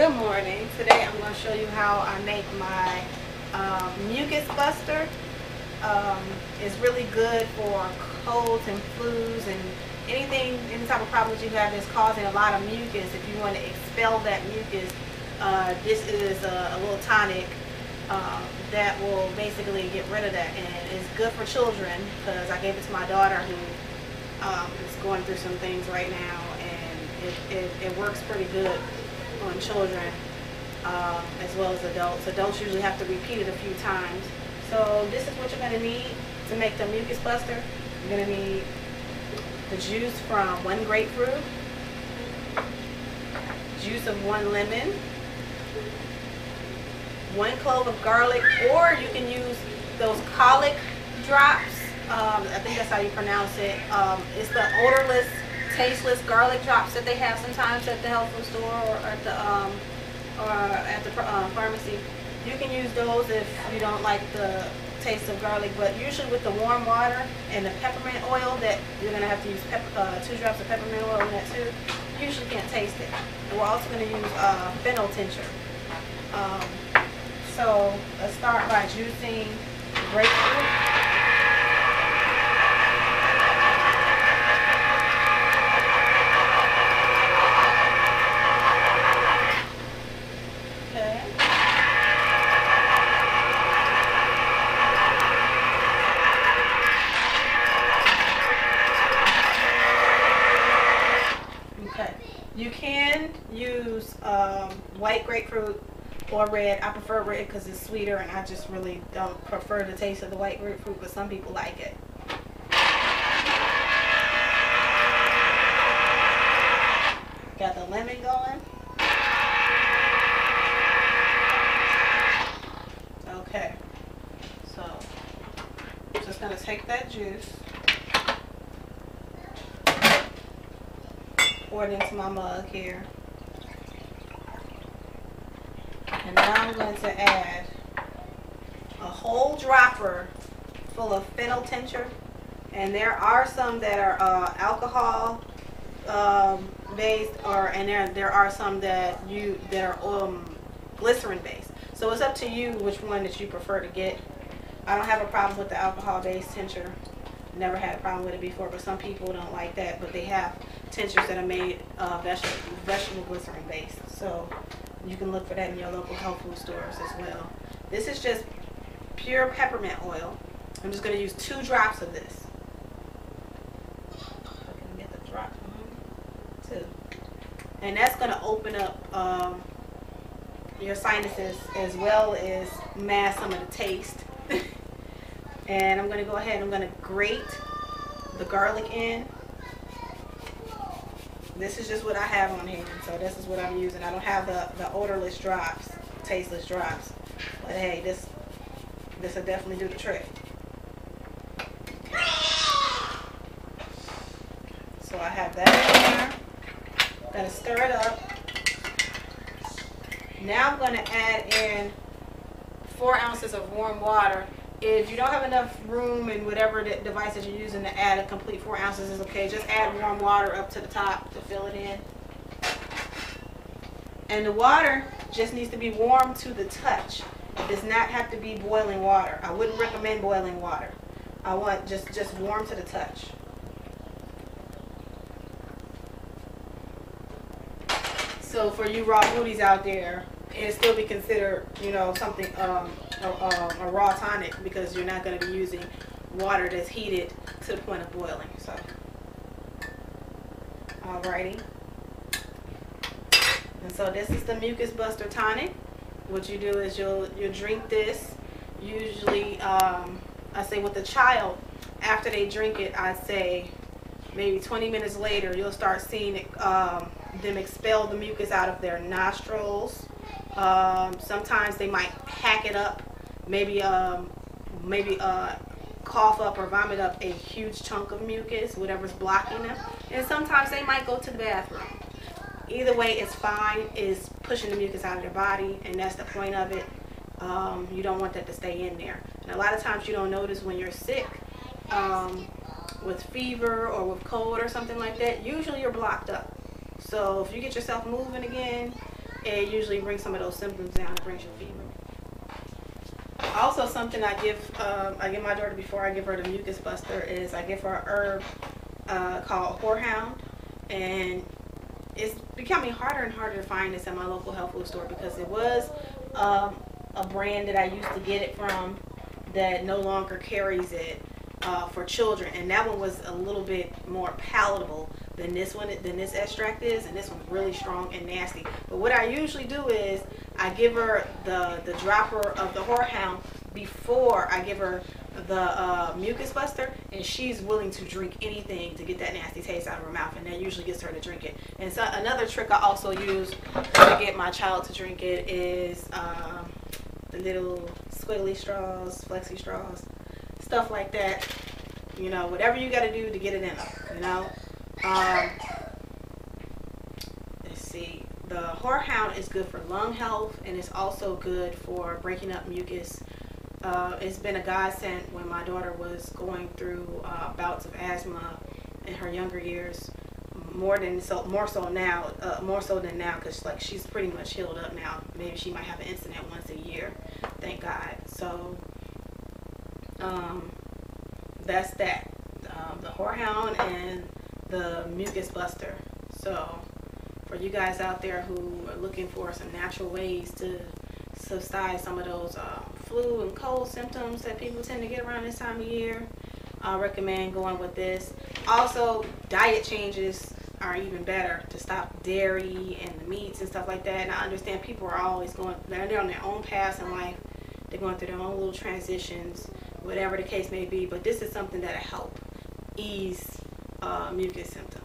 Good morning. Today I'm going to show you how I make my mucus buster. It's really good for colds and flus and any type of problems you have that's causing a lot of mucus. If you want to expel that mucus, this is a little tonic that will basically get rid of that, and it's good for children because I gave it to my daughter who is going through some things right now, and it works pretty good on children as well as adults. Adults usually have to repeat it a few times. So this is what you're going to need to make the mucus buster. You're going to need the juice from 1 grapefruit, juice of 1 lemon, 1 clove of garlic, or you can use those colic drops. I think that's how you pronounce it. It's the odorless, tasteless garlic drops that they have sometimes at the health food store or at the pharmacy. You can use those if you don't like the taste of garlic, but usually with the warm water and the peppermint oil, that you're going to have to use 2 drops of peppermint oil in that too. You usually can't taste it. And we're also going to use fennel tincture. So let's start by juicing grapefruit. You can use white grapefruit or red. I prefer red because it's sweeter, and I just really don't prefer the taste of the white grapefruit, but some people like it. Got the lemon going. Okay, so I'm just going to take that juice, pour it into my mug here. And now I'm going to add a whole dropper full of fennel tincture. And there are some that are alcohol based, and there are some that are glycerin based. So it's up to you which one that you prefer to get. I don't have a problem with the alcohol based tincture. Never had a problem with it before, but some people don't like that. But they have tinctures that are made vegetable glycerin based, so you can look for that in your local health food stores as well. This is just pure peppermint oil. I'm just going to use 2 drops of this. If I can get the drop, 2, and that's going to open up your sinuses as well as mask some of the taste. And I'm going to go ahead and I'm going to grate the garlic in. This is just what I have on hand, so this is what I'm using. I don't have the odorless drops, tasteless drops, but hey, this will definitely do the trick. So I have that in there. I'm going to stir it up. Now I'm going to add in 4 ounces of warm water. If you don't have enough room and whatever the device that you're using to add a complete 4 ounces is okay. Just add warm water up to the top to fill it in. And the water just needs to be warm to the touch. It does not have to be boiling water. I wouldn't recommend boiling water. I want just warm to the touch. So for you raw foodies out there, it'll still be considered, you know, something a raw tonic, because you're not going to be using water that's heated to the point of boiling. So, alrighty. And so this is the mucus buster tonic. What you do is you'll drink this. Usually, I say with a child, after they drink it, I'd say maybe 20 minutes later, you'll start seeing it, them expel the mucus out of their nostrils. Sometimes they might hack it up, maybe cough up or vomit up a huge chunk of mucus, whatever's blocking them. And sometimes they might go to the bathroom. Either way, it's fine. It's pushing the mucus out of their body, and that's the point of it. You don't want that to stay in there. And a lot of times you don't notice when you're sick with fever or with cold or something like that. Usually you're blocked up. So if you get yourself moving again, it usually brings some of those symptoms down. It brings your fever. Also, something I give my daughter before I give her the mucus buster is I give her a herb called horehound, and it's becoming harder and harder to find this at my local health food store because it was a brand that I used to get it from that no longer carries it for children, and that one was a little bit more palatable than this extract is, and this one's really strong and nasty. But what I usually do is I give her the dropper of the horehound before I give her the mucus buster, and she's willing to drink anything to get that nasty taste out of her mouth, and that usually gets her to drink it. And so another trick I also use to get my child to drink it is the little squiggly straws, flexi straws, stuff like that. You know, whatever you got to do to get it in them, you know. Let's see. The horehound is good for lung health, and it's also good for breaking up mucus. It's been a godsend when my daughter was going through bouts of asthma in her younger years. More so than now, because like she's pretty much healed up now. Maybe she might have an incident once a year, thank God. So that's that. The horehound and the mucus buster. So for you guys out there who are looking for some natural ways to subside some of those flu and cold symptoms that people tend to get around this time of year, I recommend going with this. Also, diet changes are even better to stop dairy and the meats and stuff like that. And I understand people are always they're on their own paths in life. They're going through their own little transitions, whatever the case may be. But this is something that'll help ease mucus symptoms.